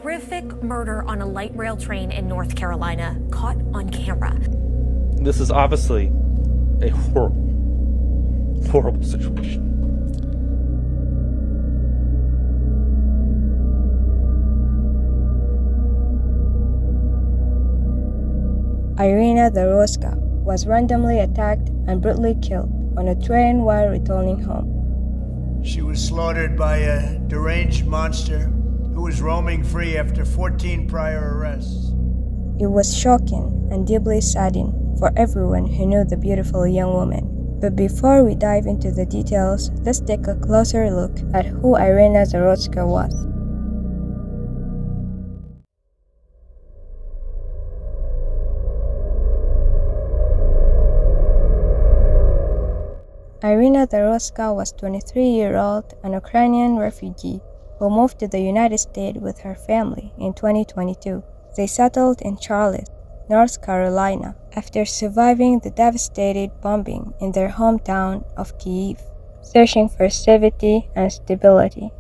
horrific murder on a light rail train in North Carolina, caught on camera. This is obviously a horrible, horrible situation. Iryna Zarutska was randomly attacked and brutally killed on a train while returning home. She was slaughtered by a deranged monster who was roaming free after 14 prior arrests. It was shocking and deeply saddening for everyone who knew the beautiful young woman. But before we dive into the details, let's take a closer look at who Iryna Zarutska was. Iryna Zarutska was a 23-year-old, an Ukrainian refugee who moved to the United States with her family in 2022. They settled in Charlotte, North Carolina, after surviving the devastating bombing in their hometown of Kyiv, searching for safety and stability.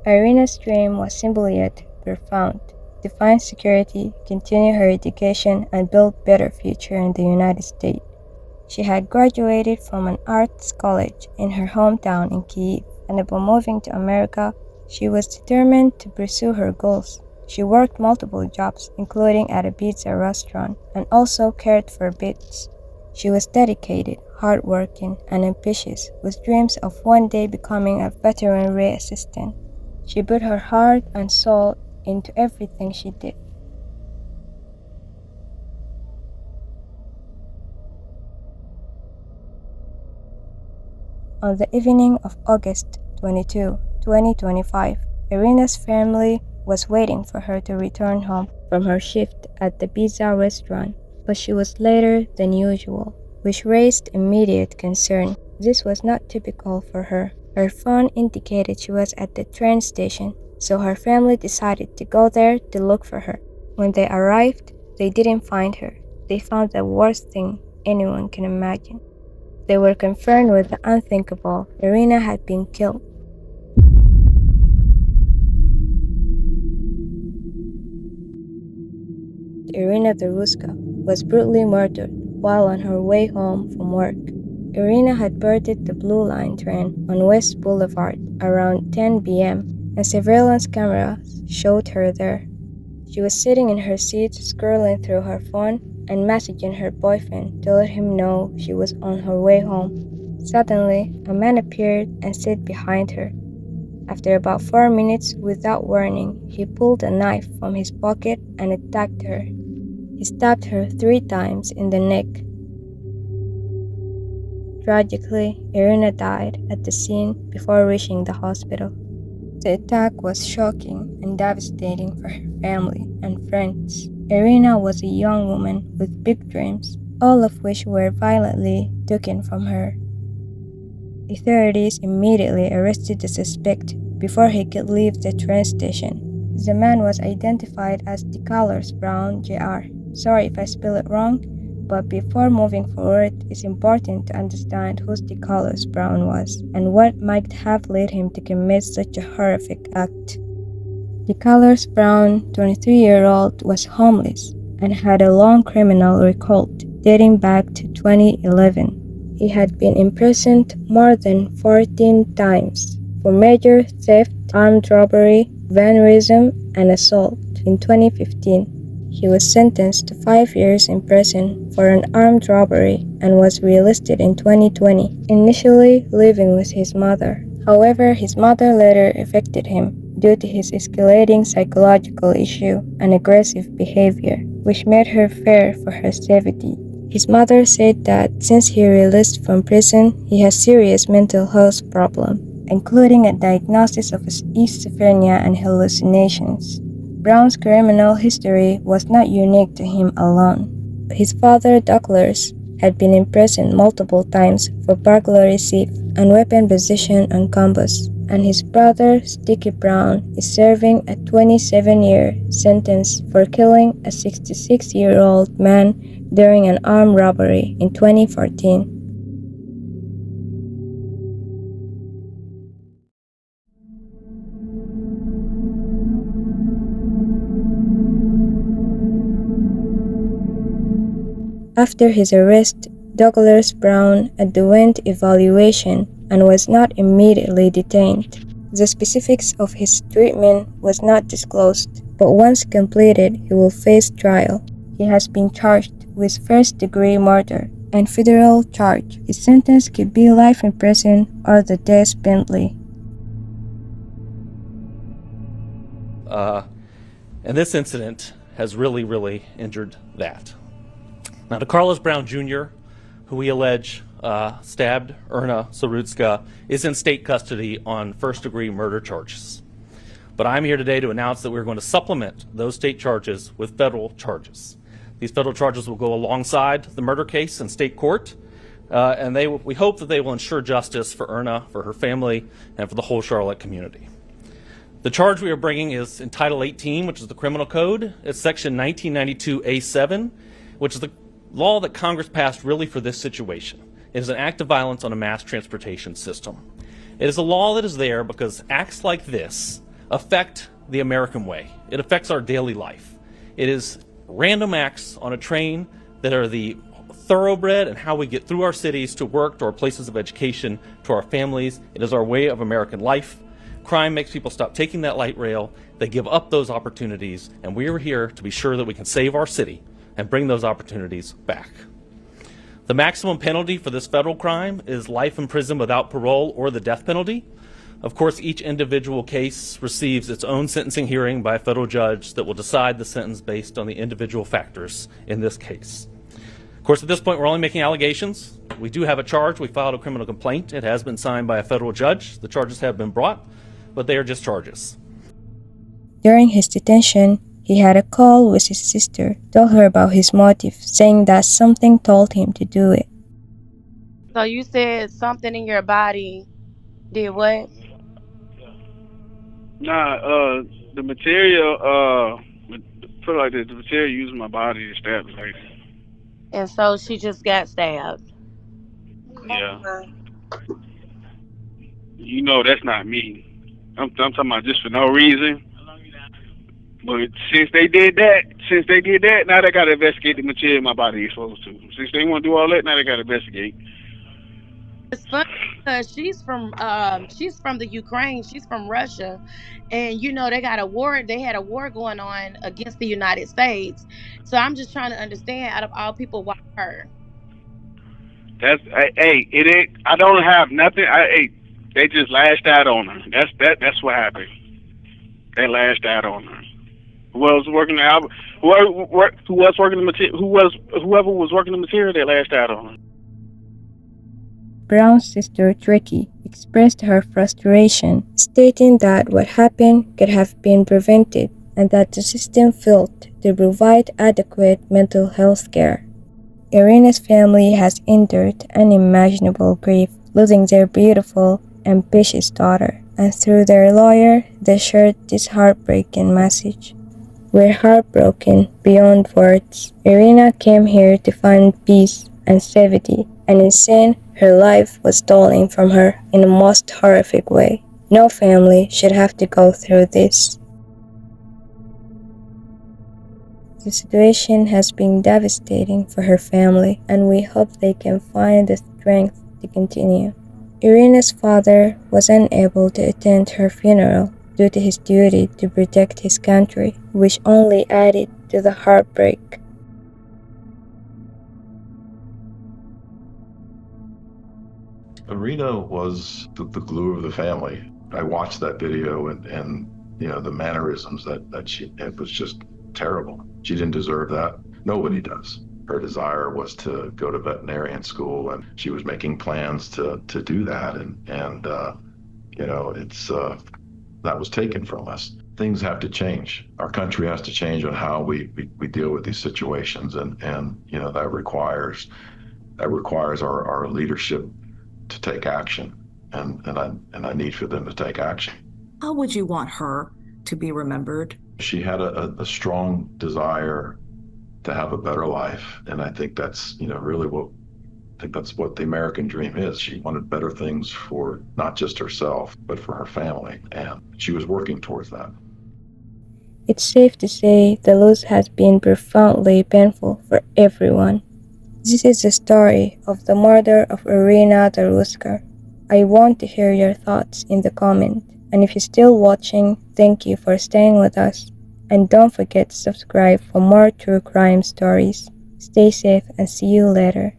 Iryna's dream was simple yet profound: to find security, continue her education, and build a better future in the United States. She had graduated from an arts college in her hometown in Kyiv, and upon moving to America, she was determined to pursue her goals. She worked multiple jobs, including at a pizza restaurant, and also cared for pets. She was dedicated, hardworking, and ambitious, with dreams of one day becoming a veterinary assistant. She put her heart and soul into everything she did. On the evening of August 22, 2025, Iryna's family was waiting for her to return home from her shift at the pizza restaurant, but she was later than usual, which raised immediate concern. This was not typical for her. Her phone indicated she was at the train station, so her family decided to go there to look for her. When they arrived, they didn't find her. They found the worst thing anyone can imagine. They were confronted with the unthinkable. Iryna had been killed. Iryna Zarutska was brutally murdered while on her way home from work. Iryna had boarded the Blue Line train on West Boulevard around 10 p.m. and surveillance cameras showed her there. She was sitting in her seat, scrolling through her phone and messaging her boyfriend to let him know she was on her way home. Suddenly, a man appeared and sat behind her. After about 4 minutes, without warning, he pulled a knife from his pocket and attacked her. He stabbed her 3 times in the neck. Tragically, Iryna died at the scene before reaching the hospital. The attack was shocking and devastating for her family and friends. Iryna was a young woman with big dreams, all of which were violently taken from her. Authorities immediately arrested the suspect before he could leave the train station. The man was identified as DeColors Brown Jr. Sorry if I spell it wrong, but before moving forward, it's important to understand who DeColors Brown was and what might have led him to commit such a horrific act. DeColors Brown, 23-year-old, was homeless and had a long criminal record dating back to 2011. He had been imprisoned more than 14 times for major theft, armed robbery, vandalism, and assault. In 2015, he was sentenced to 5 years in prison for an armed robbery and was released in 2020, initially living with his mother. However, his mother later evicted him due to his escalating psychological issue and aggressive behavior, which made her fear for her safety. His mother said that since he released from prison, he has serious mental health problems, including a diagnosis of schizophrenia and hallucinations. Brown's criminal history was not unique to him alone. His father, Douglas, had been imprisoned multiple times for burglary, theft, and weapon possession on campus, and his brother, Sticky Brown, is serving a 27-year sentence for killing a 66-year-old man during an armed robbery in 2014. After his arrest, Douglas Brown underwent evaluation and was not immediately detained. The specifics of his treatment was not disclosed, but once completed, he will face trial. He has been charged with first-degree murder and federal charge. His sentence could be life in prison or the death penalty. And this incident has really injured that. Now, DeCarlos Brown Jr., who we allege stabbed Iryna Zarutska, is in state custody on first-degree murder charges. But I'm here today to announce that we're going to supplement those state charges with federal charges. These federal charges will go alongside the murder case in state court, and we hope that they will ensure justice for Iryna, for her family, and for the whole Charlotte community. The charge we are bringing is in Title 18, which is the criminal code. It's Section 1992A7, which is the law that Congress passed really for this situation. It is an act of violence on a mass transportation system. It is a law that is there because acts like this affect the American way. It affects our daily life. It is random acts on a train that are the thoroughbred and how we get through our cities to work, to our places of education, to our families. It is our way of American life. Crime makes people stop taking that light rail. They give up those opportunities, and we are here to be sure that we can save our city and bring those opportunities back. The maximum penalty for this federal crime is life in prison without parole or the death penalty. Of course, each individual case receives its own sentencing hearing by a federal judge that will decide the sentence based on the individual factors in this case. Of course, at this point, we're only making allegations. We do have a charge. We filed a criminal complaint. It has been signed by a federal judge. The charges have been brought, but they are just charges. During his detention, he had a call with his sister, told her about his motive, saying that something told him to do it. So you said something in your body did what? Nah, the material, put it like this, the material used my body to stab the lady. And so she just got stabbed. Yeah. You know that's not me. I'm talking about just for no reason. But since they did that, now they gotta investigate the material my body is supposed to. Since they want to do all that, now they gotta investigate. It's funny because she's from the Ukraine. She's from Russia, and you know they got a war. They had a war going on against the United States. So I'm just trying to understand, out of all people, why her? It ain't. I don't have nothing. They just lashed out on her. That's what happened. They lashed out on her. Whoever was working the material, they lashed out on her. Brown's sister, Tricky, expressed her frustration, stating that what happened could have been prevented and that the system failed to provide adequate mental health care. Iryna's family has endured unimaginable grief, losing their beautiful, ambitious daughter, and through their lawyer, they shared this heartbreaking message. We're heartbroken beyond words. Iryna came here to find peace and safety, and instead, her life was stolen from her in the most horrific way. No family should have to go through this. The situation has been devastating for her family, and we hope they can find the strength to continue. Iryna's father was unable to attend her funeral due to his duty to protect his country, which only added to the heartbreak. Iryna was the glue of the family. I watched that video and you know, the mannerisms that she, it was just terrible. She didn't deserve that. Nobody does. Her desire was to go to veterinarian school, and she was making plans to do that. And you know, it's that was taken from us. Things have to change. Our country has to change on how we deal with these situations, and you know, that requires our leadership to take action, and I need for them to take action. How would you want her to be remembered? She had a strong desire to have a better life, and I think that's, you know, really that's what the American dream is. She wanted better things for not just herself, but for her family, and she was working towards that. It's safe to say the loss has been profoundly painful for everyone. This is the story of the murder of Iryna Zarutska. I want to hear your thoughts in the comment, and if you're still watching, thank you for staying with us. And don't forget to subscribe for more true crime stories. Stay safe and see you later.